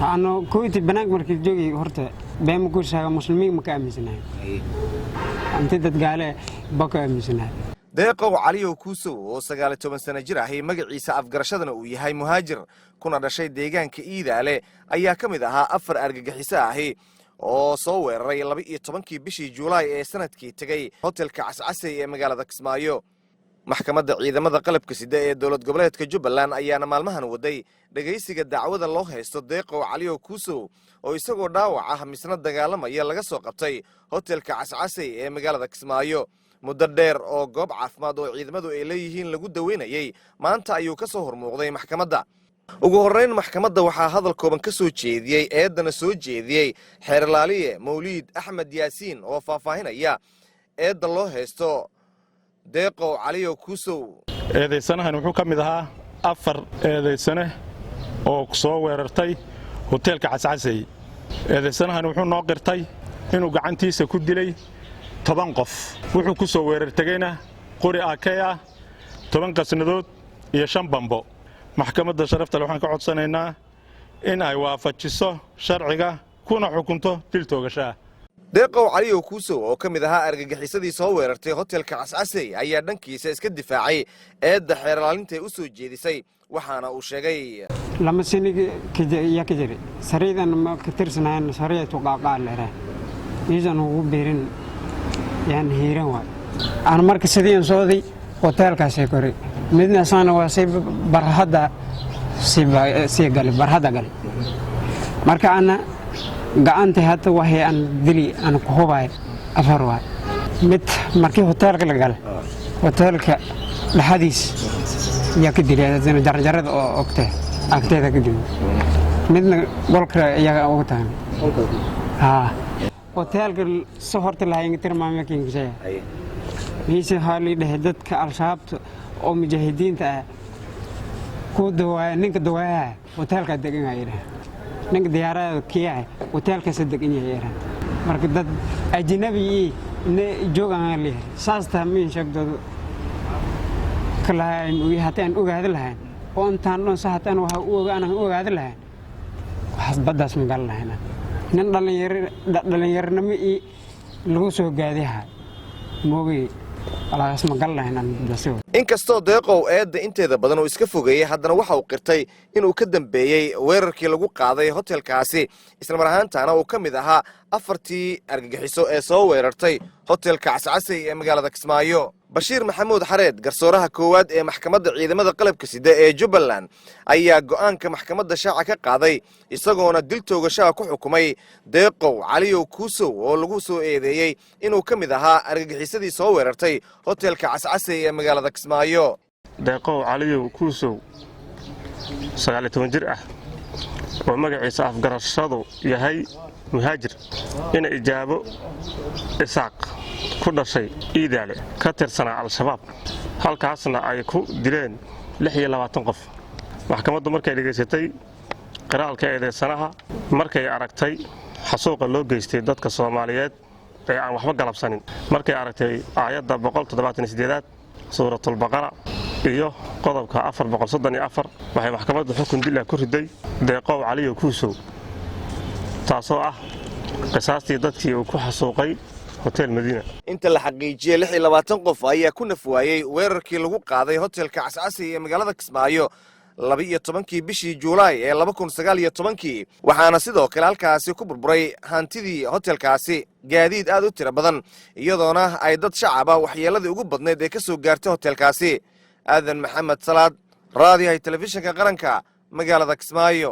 أنا كويتي بناك مركز جوجي هرت بيم كوشة مسلمين مكان مسناه أنت تتقاله بقى مسناه deeqow caliyow kuusow oo 19 sano jir ah magaciisa afgarashadana uu yahay muhaajir kuna dhashay deegaanka Iidaale ayaa ka mid ahaa afar argagixiso ah oo soo weeraray 12kii bishii Juulaay ee sanadkii tagay hotelka Cascasay ee magaalada Kismaayo maxkamadda ciidamada qalabka sida ee dowlad goboleedka Jubbaland ayaana maalmahan waday dhageysiga dacwada loo haysto deeqow caliyow kuusow oo isagoo dhaawac ah misna dagaalamaya laga soo qabtay hotelka Cascasay ee magaalada Kismaayo muddo dheer oo goob caafimaad oo ciidamadu ay leeyihiin lagu daweynayay maanta ayuu ka soo hormuuqday maxkamadda ugu horeyn maxkamadda waxaa hadal kooban ka soo jeediyay eedana soo jeediyay xeerlaaliye Mawlid Axmed Yaasiin oo faahfaahinaya eedda loo haysto deeqow caliyow kuusow eedeysanahan wuxuu ka mid ahaa afar eedeysane oo soo weerartay hotelka Cascasay eedeysanahan wuxuu noo qirtay inuu gacantiisa ku dilay 10 qof wuxuu ku soo weerartagayna qori aakaya 10 qasnadood iyo 5 bambo maxkamadda sharafta waxaan ka codsanaynaa in ay waafajiso sharciga kuna xukunto dil toogasho deeqow caliyow kuusow oo ka mid ahaa argagixisadii soo weerartay hotelka Cascasay ayaa dhankiisa iska difaacay eedda xeerlaalinta u soo jeedisay waxaana uu sheegay lama siniga kajiri sariidan ma ka tirsanaan sariitu qaaqaal leeyahay miisan ugu beerin يعني هيران واي أنا مركز سديان صودي hotel kaasay kori midna saana waa si barhada si gali barhada gali marka ana gacanta hadda waxay aan dili aan ku hubay afar waa mid markii hotelka la gal hotelka dhaxadiis yaa ka dilay jarjarada oo ogtay agteeda ka dilay midna golka iyaga ugu taan hotelka soo horta lahayn tirmaamay kiingisay هيس هالي دهدتك الشاب أو مجاهدين تا كودوا نك دواء وتالك دقين غيره نك ديارة كياه وتالك صدقين غيره مركز أجنبي نجوا عليه ساس تامين شكله كلاين ويهاتين وقعد لهن وانتان ساعتين وأنا وقعد لهن حسب بدأ اسم قال لهنا نندلير نمي لوسو قاعدها موجي inkastoo deeqow eedda inteeda badan oo iska fogeeyay haddana waxa uu qirtay inuu ka dambeeyay weerarkii lagu qaaday hotelkaasi isla mar ahaantaana uu ka mid ahaa afartii argagixiso ee soo weerartay hotelka Cascasay ee magaalada Kismaayo Bashiir Maxamuud Xareed garsooraha koowaad ee maxkamadda ciidamada qalabka sida ee Jubbaland ayaa go'aanka maxkamadda shaaca ka qaaday isagoona dil toogasho ku xukumay deeqow caliyow kuusow oo lagu soo eedeeyay inuu ka mid ahaa argagixisadii soo weerartay hotelka Cascasay ee magaalada Kismaayo deeqow caliyow kuusow 19 jir ah oo magaciisa afgarashadu yahay muhaajir ina ijaabo isaaq ku dhashay Iidaale ka tirsan al-shabaab halkaasna ay ku dileen 26 qof maxkamaddu markay dhageysatay qiraalka eedeysanaha markay aragtay xasuuqa loo geystay dadka Soomaaliyeed ee aan waxba galabsanin markay aragtay aayadda 178 suuratul baqara iyo qodobka 434 waxay maxkamaddu xukun dil ku riday deeqow caliyow kuusow taasoo ah qisaastii dadkii uu ku xasuuqay hotel Madiina inta la xaqiijiyay 26 qof ayaa ku nafwaayay weerarkii lagu qaaday hotelka Cascasay ee magaalada Kismaayo 12kii bishii Juulaay ee 2019 waxaana sidoo kale halkaasi ku burburay hantidii hotelkaasi gaadiid aad u tiro badan iyadoona ay dad shacab ah waxyeeladii ugu badneed ee ka soo gaartay hotelkaasi aadan maxamed salaad raadiyaha telefishinka qaranka magaalada Kismaayo